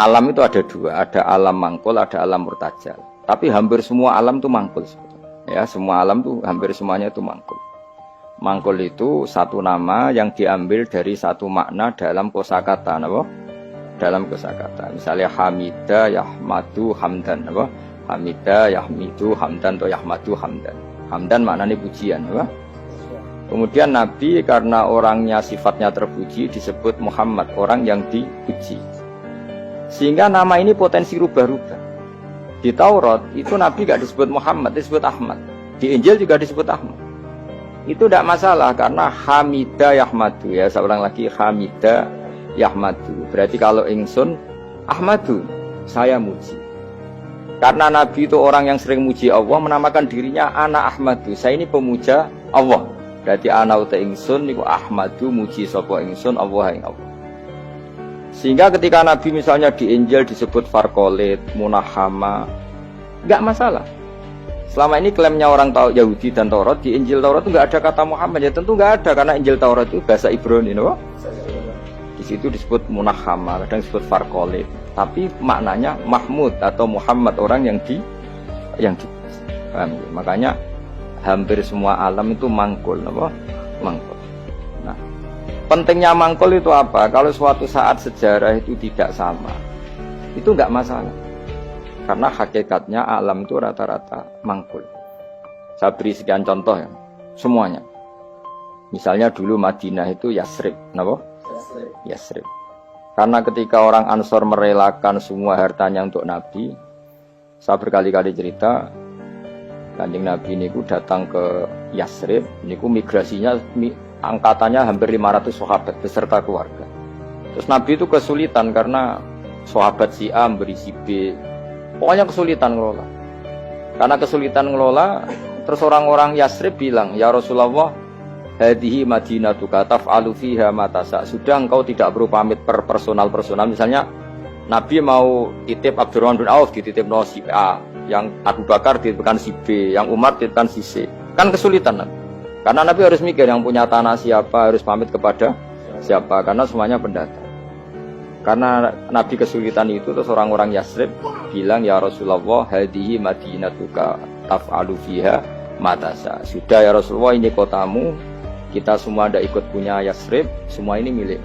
Alam itu ada dua, ada alam mangkul, ada alam murtajal. Tapi hampir semua alam itu mangkul. Ya, semua alam itu hampir semuanya itu mangkul. Mangkul itu satu nama yang diambil dari satu makna dalam kosakata, apa? Dalam kosakata. Misalnya Hamida, Yahmadu, Hamdan, apa? Hamida, Yahmidu, Hamdan atau Yahmadu, Hamdan. Hamdan maknanya pujian, apa? Kemudian Nabi karena orangnya sifatnya terpuji disebut Muhammad, orang yang dipuji. Sehingga nama ini potensi rubah-rubah. Di Taurat itu Nabi gak disebut Muhammad, disebut Ahmad. Di Injil juga disebut Ahmad. Itu tidak masalah karena Hamida Yahmadu, ya saya ulang lagi, Hamida Yahmadu. Berarti kalau ingsun Ahmadu, saya muji. Karena Nabi itu orang yang sering muji Allah, menamakan dirinya Ana Ahmadu, saya ini pemuja Allah. Berarti ana uta ingsun niku Ahmadu muji sapa ingsun Allah ing Allah. Sehingga ketika Nabi misalnya di Injil disebut Farqolit, Munahama, enggak masalah. Selama ini klaimnya orang Yahudi dan Taurat, di Injil Taurat itu enggak ada kata Muhammad, ya tentu enggak ada karena Injil Taurat itu bahasa Ibrani, no? Di situ disebut Munahama, kadang disebut Farqolit, tapi maknanya Mahmud atau Muhammad, orang yang di paham ya? Makanya hampir semua alam itu mangkul, apa? Mangkul. Nah, pentingnya mangkul itu apa? Kalau suatu saat sejarah itu tidak sama, itu enggak masalah. Karena hakikatnya alam itu rata-rata mangkul. Saya beri sekian contoh ya, semuanya. Misalnya dulu Madinah itu Yasrib, kenapa? Yasrib. Karena ketika orang Ansor merelakan semua hartanya untuk Nabi, saya berkali-kali cerita, Kanjeng Nabi niku datang ke Yasrib, niku migrasinya angkatannya hampir 500 sahabat beserta keluarga. Terus Nabi itu kesulitan karena sahabat si A memberi si B, pokoknya kesulitan ngelola. Karena kesulitan ngelola, terus orang-orang Yasrib bilang, ya Rasulullah, hadihi madinatuka taf'alu fiha ma tasha. Sudah engkau tidak perlu pamit per personal. Misalnya Nabi mau titip Abdurrahman bin Auf dititip no si A, yang Abu Bakar dititipkan si B, yang Umar dititipkan si C. Kan kesulitan Nabi. Karena Nabi harus mikir yang punya tanah siapa, harus pamit kepada siapa, karena semuanya pendatang. Karena Nabi kesulitan itu, terus orang-orang Yasrib bilang, ya Rasulullah, hadihi madinatuka taf'alu fiha ma tasha. Sudah ya Rasulullah, ini kotamu, kita semua ada ikut punya Yasrib, semua ini milik,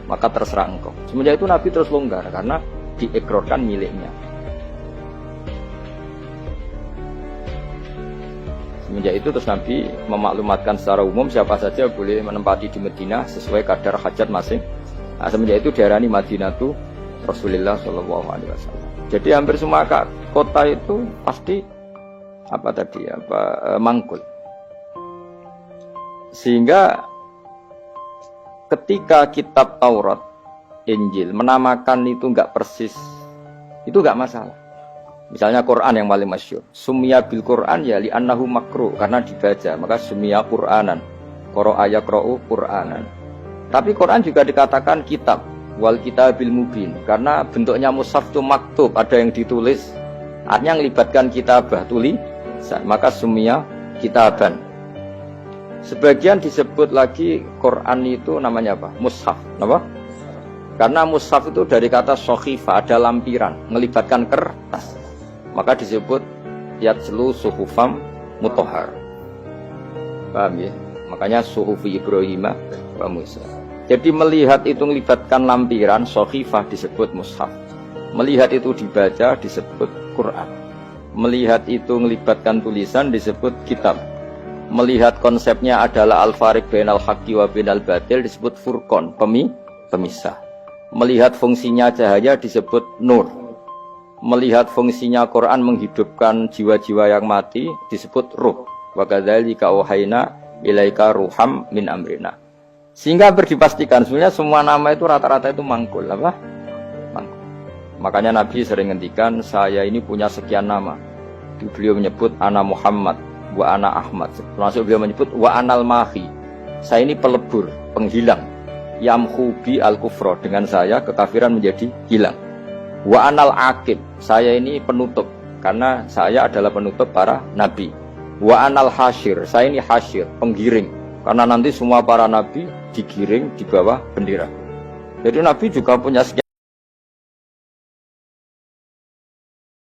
maka terserah engkau. Semenjak itu Nabi terus longgar karena diekrorkan miliknya. Semenjak itu terus Nabi memaklumatkan secara umum siapa saja boleh menempati di Madinah sesuai kadar hajat masing. Nah, semenjak itu diarani Madinatu Rasulullah Shallallahu Alaihi Wasallam. Jadi hampir semua kota itu pasti mangkul. Sehingga ketika kitab Taurat, Injil menamakan itu enggak persis, itu enggak masalah. Misalnya Quran yang paling masyhur, summiya bil Quran ya li annahu makruh, karena dibaca, maka summiya Quranan, qara'a yaqra'u Quranan. Tapi Quran juga dikatakan kitab, wal kitabil mubin, karena bentuknya mushaf itu maktub, ada yang ditulis, artinya melibatkan kitabah, tulisan, maka summiya kitaban. Sebagian disebut lagi Quran itu namanya apa? Mushaf, apa? Karena mushaf itu dari kata sokhifah, ada lampiran, melibatkan kertas. Maka disebut yatslu suhufam mutahhar. Paham ya? Makanya suhufi Ibrahim wa Musa. Jadi melihat itu melibatkan lampiran, sokhifah disebut mushaf. Melihat itu dibaca disebut Quran. Melihat itu melibatkan tulisan disebut kitab. Melihat konsepnya adalah al-fariq bainal haqqi wa bainal batil disebut furqan, pemisah. Melihat fungsinya cahaya disebut nur. Melihat fungsinya Quran menghidupkan jiwa-jiwa yang mati disebut ruh. Wa kadzalika auhayna ilaika ruham min amrina. Sehingga berdipastikan sebenarnya semua nama itu rata-rata itu mangkul, apa? Mangkul. Makanya Nabi sering ngendikan, saya ini punya sekian nama. Beliau menyebut ana Muhammad wa ana Ahmad. Termasuk beliau menyebut wa anal mahi. Saya ini pelebur, penghilang. Yamhu bi al-kufra, dengan saya kekafiran menjadi hilang. Wa anal aqib, saya ini penutup, karena saya adalah penutup para nabi. Wa anal hasyir, saya ini hasyir, penggiring, karena nanti semua para nabi digiring di bawah bendera. Jadi Nabi juga punya sekian